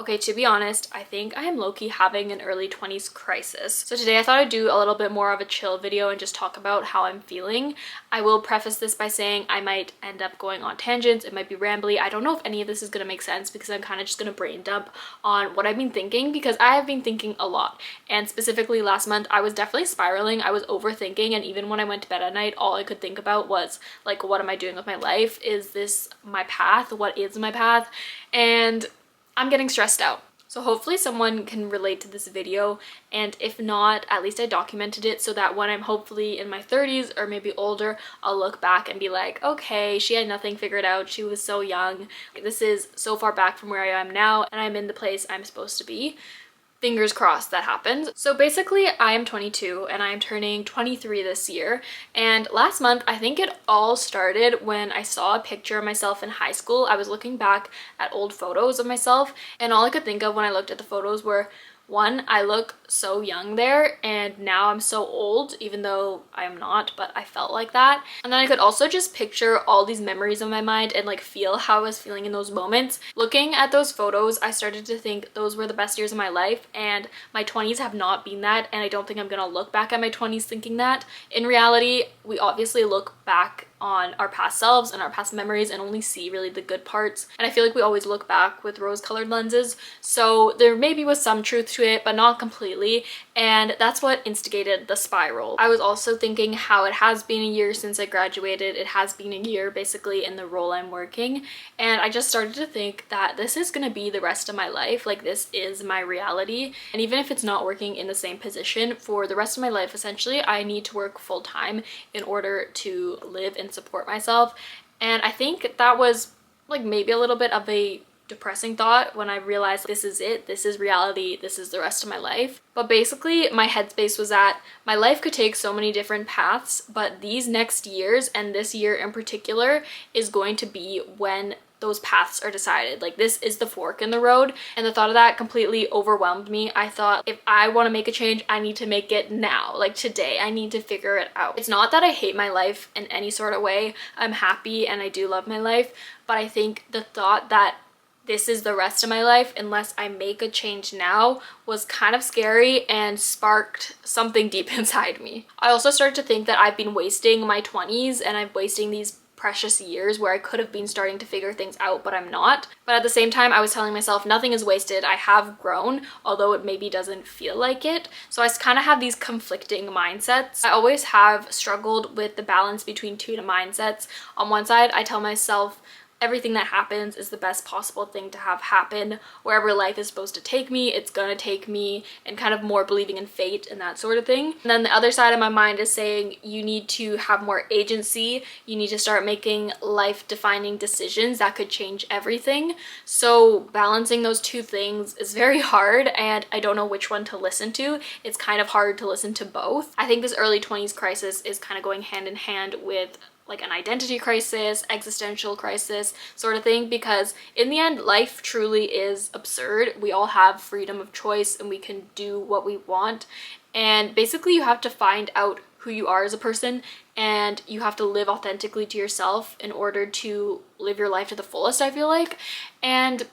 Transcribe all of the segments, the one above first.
Okay, to be honest, I think I am low-key having an early 20s crisis. So today I thought I'd do a little bit more of a chill video and just talk about how I'm feeling. I will preface this by saying I might end up going on tangents, it might be rambly. I don't know if any of this is gonna make sense because I'm kind of just gonna brain dump on what I've been thinking, because I have been thinking a lot. And specifically last month, I was definitely spiraling, I was overthinking, and even when I went to bed at night, all I could think about was like, what am I doing with my life? Is this my path? What is my path? And I'm getting stressed out. So hopefully someone can relate to this video, and if not, at least I documented it so that when I'm hopefully in my 30s or maybe older, I'll look back and be like, okay, she had nothing figured out, she was so young. This is so far back from where I am now, and I'm in the place I'm supposed to be. Fingers crossed that happens. So basically I am 22 and I am turning 23 this year, and last month I think it all started when I saw a picture of myself in high school. I was looking back at old photos of myself, and all I could think of when I looked at the photos were, one, I look so young there, and now I'm so old, even though I am not, but I felt like that. And then I could also just picture all these memories in my mind and like feel how I was feeling in those moments. Looking at those photos, I started to think those were the best years of my life, and my 20s have not been that, and I don't think I'm gonna look back at my 20s thinking that. In reality, we obviously look back on our past selves and our past memories and only see really the good parts, and I feel like we always look back with rose-colored lenses, so there maybe was some truth to it but not completely, and that's what instigated the spiral. I was also thinking how it has been a year since I graduated, it has been a year basically in the role I'm working, and I just started to think that this is gonna be the rest of my life, like this is my reality, and even if it's not working in the same position for the rest of my life, essentially I need to work full-time in order to live and support myself. And I think that was like maybe a little bit of a depressing thought when I realized this is it, this is reality, this is the rest of my life. But basically my headspace was that my life could take so many different paths, but these next years, and this year in particular, is going to be when those paths are decided. Like, this is the fork in the road, and the thought of that completely overwhelmed me. I thought, if I want to make a change, I need to make it now, like today. I need to figure it out. It's not that I hate my life in any sort of way. I'm happy and I do love my life, but I think the thought that this is the rest of my life unless I make a change now was kind of scary and sparked something deep inside me. I also started to think that I've been wasting my 20s, and I'm wasting these precious years where I could have been starting to figure things out, but I'm not. But at the same time, I was telling myself nothing is wasted. I have grown, although it maybe doesn't feel like it. So I kind of have these conflicting mindsets. I always have struggled with the balance between two mindsets. On one side, I tell myself everything that happens is the best possible thing to have happen. Wherever life is supposed to take me, it's gonna take me, and kind of more believing in fate and that sort of thing. And then the other side of my mind is saying you need to have more agency, you need to start making life-defining decisions that could change everything. So balancing those two things is very hard, and I don't know which one to listen to. It's kind of hard to listen to both. I think this early 20s crisis is kind of going hand in hand with like an identity crisis, existential crisis sort of thing, because in the end, life truly is absurd. We all have freedom of choice and we can do what we want. And basically you have to find out who you are as a person, and you have to live authentically to yourself in order to live your life to the fullest, I feel like. And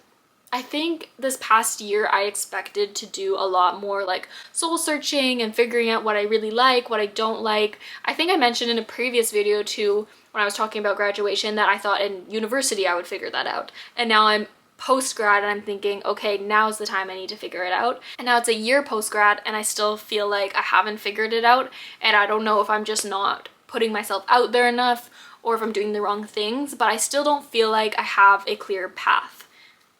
I think this past year I expected to do a lot more like soul searching and figuring out what I really like, what I don't like. I think I mentioned in a previous video too, when I was talking about graduation, that I thought in university I would figure that out. And now I'm post-grad and I'm thinking, okay, now's the time I need to figure it out. And now it's a year post-grad and I still feel like I haven't figured it out. And I don't know if I'm just not putting myself out there enough or if I'm doing the wrong things, but I still don't feel like I have a clear path.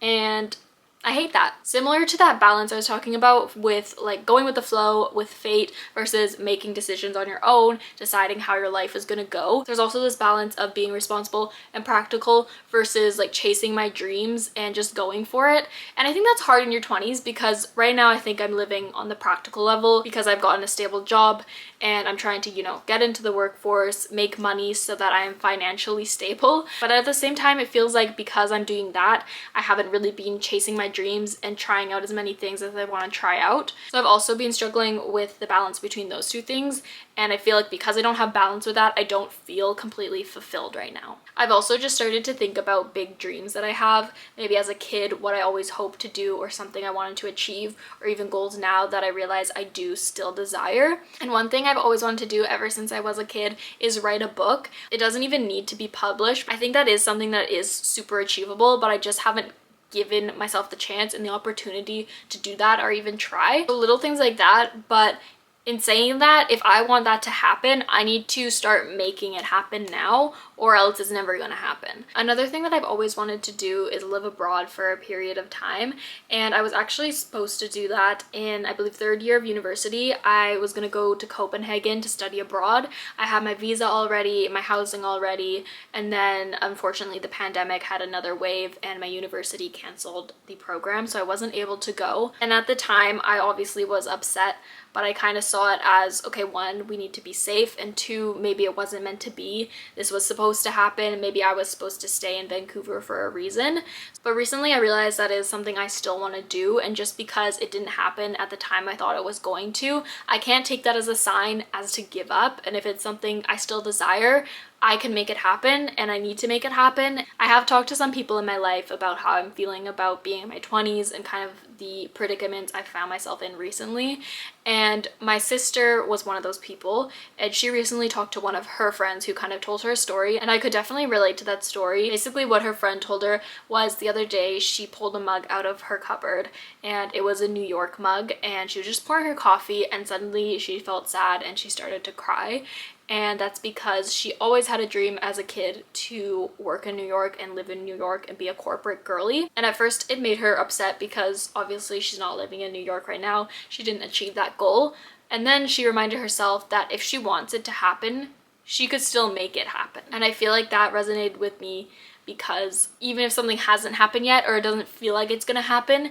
And I hate that. Similar to that balance I was talking about with like going with the flow, with fate, versus making decisions on your own, deciding how your life is gonna go. There's also this balance of being responsible and practical versus like chasing my dreams and just going for it. And I think that's hard in your 20s, because right now I think I'm living on the practical level because I've gotten a stable job and I'm trying to, you know, get into the workforce, make money so that I am financially stable. But at the same time, it feels like because I'm doing that, I haven't really been chasing my dreams and trying out as many things as I want to try out. So I've also been struggling with the balance between those two things, and I feel like because I don't have balance with that, I don't feel completely fulfilled right now. I've also just started to think about big dreams that I have, maybe as a kid, what I always hoped to do or something I wanted to achieve, or even goals now that I realize I do still desire. And one thing I've always wanted to do ever since I was a kid is write a book. It doesn't even need to be published. I think that is something that is super achievable, but I just haven't given myself the chance and the opportunity to do that or even try. So little things like that, but in saying that, if I want that to happen, I need to start making it happen now, or else it's never gonna happen. Another thing that I've always wanted to do is live abroad for a period of time, and I was actually supposed to do that in, I believe, third year of university. I was gonna go to Copenhagen to study abroad. I had my visa already, my housing already, and then unfortunately the pandemic had another wave and my university canceled the program, so I wasn't able to go. And at the time, I obviously was upset, but I kind of saw it as, okay, one, we need to be safe, and two, maybe it wasn't meant to be. This was supposed to happen. Maybe I was supposed to stay in Vancouver for a reason. But recently I realized that is something I still want to do, and just because it didn't happen at the time I thought it was going to, I can't take that as a sign as to give up. And if it's something I still desire, I can make it happen, and I need to make it happen. I have talked to some people in my life about how I'm feeling about being in my 20s and kind of the predicament I found myself in recently. And my sister was one of those people, and she recently talked to one of her friends who kind of told her a story, and I could definitely relate to that story. Basically what her friend told her was the other day she pulled a mug out of her cupboard, and it was a New York mug, and she was just pouring her coffee, and suddenly she felt sad and she started to cry. And that's because she always had a dream as a kid to work in New York and live in New York and be a corporate girly. And at first it made her upset because obviously she's not living in New York right now. She didn't achieve that goal. And then she reminded herself that if she wants it to happen, she could still make it happen. And I feel like that resonated with me because even if something hasn't happened yet, or it doesn't feel like it's gonna happen,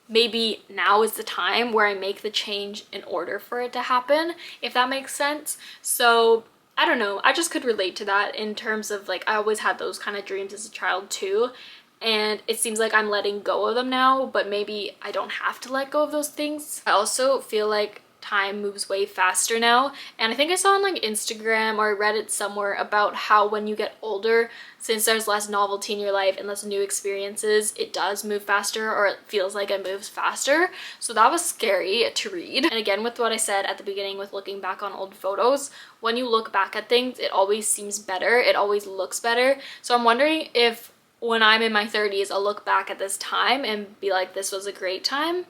maybe now is the time where I make the change in order for it to happen, if that makes sense. So I don't know, I just could relate to that in terms of like I always had those kind of dreams as a child too, and it seems like I'm letting go of them now, but maybe I don't have to let go of those things. I also feel like time moves way faster now, and I think I saw on like Instagram or I read it somewhere about how when you get older, since there's less novelty in your life and less new experiences, it does move faster, or it feels like it moves faster. So that was scary to read. And again, with what I said at the beginning with looking back on old photos, when you look back at things, it always seems better, it always looks better. So I'm wondering if when I'm in my 30s, I'll look back at this time and be like, this was a great time.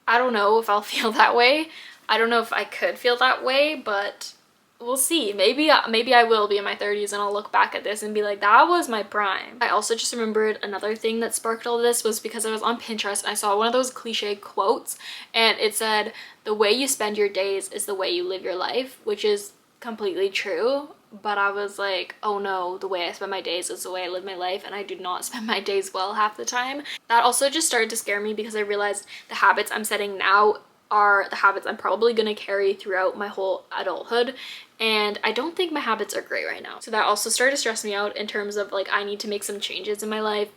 I don't know if I'll feel that way. I don't know if I could feel that way, but we'll see. Maybe I will be in my 30s and I'll look back at this and be like, that was my prime. I also just remembered another thing that sparked all this was because I was on Pinterest and I saw one of those cliche quotes, and it said, the way you spend your days is the way you live your life, which is completely true. But I was like, oh no, the way I spend my days is the way I live my life, and I do not spend my days well half the time. That also just started to scare me because I realized the habits I'm setting now are the habits I'm probably going to carry throughout my whole adulthood, and I don't think my habits are great right now. So that also started to stress me out in terms of like I need to make some changes in my life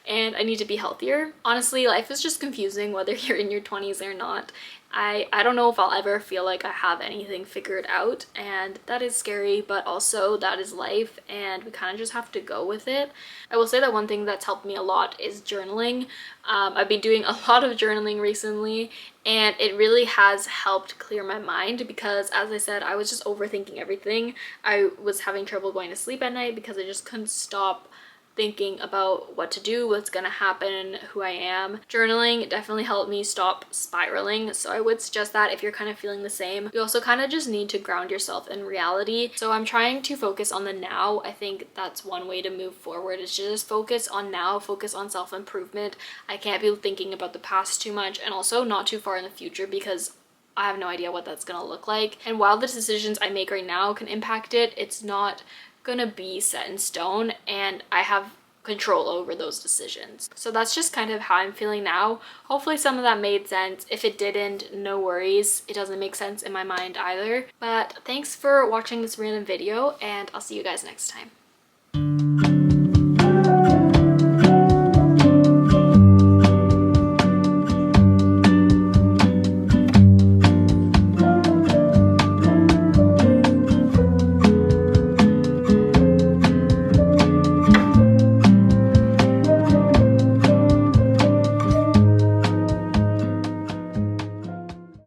and I need to be healthier. Honestly, life is just confusing whether you're in your 20s or not. I don't know if I'll ever feel like I have anything figured out, and that is scary, but also that is life and we kind of just have to go with it. I will say that one thing that's helped me a lot is journaling. I've been doing a lot of journaling recently, and it really has helped clear my mind because, as I said, I was just overthinking everything. I was having trouble going to sleep at night because I just couldn't stop thinking about what to do, what's gonna happen, who I am. Journaling definitely helped me stop spiraling, so I would suggest that if you're kind of feeling the same. You also kind of just need to ground yourself in reality. So I'm trying to focus on the now. I think that's one way to move forward, is to just focus on now, focus on self-improvement. I can't be thinking about the past too much, and also not too far in the future because I have no idea what that's gonna look like. And while the decisions I make right now can impact it, it's not gonna be set in stone, and I have control over those decisions. So that's just kind of how I'm feeling now. Hopefully some of that made sense. If it didn't, no worries. It doesn't make sense in my mind either. But thanks for watching this random video, and I'll see you guys next time.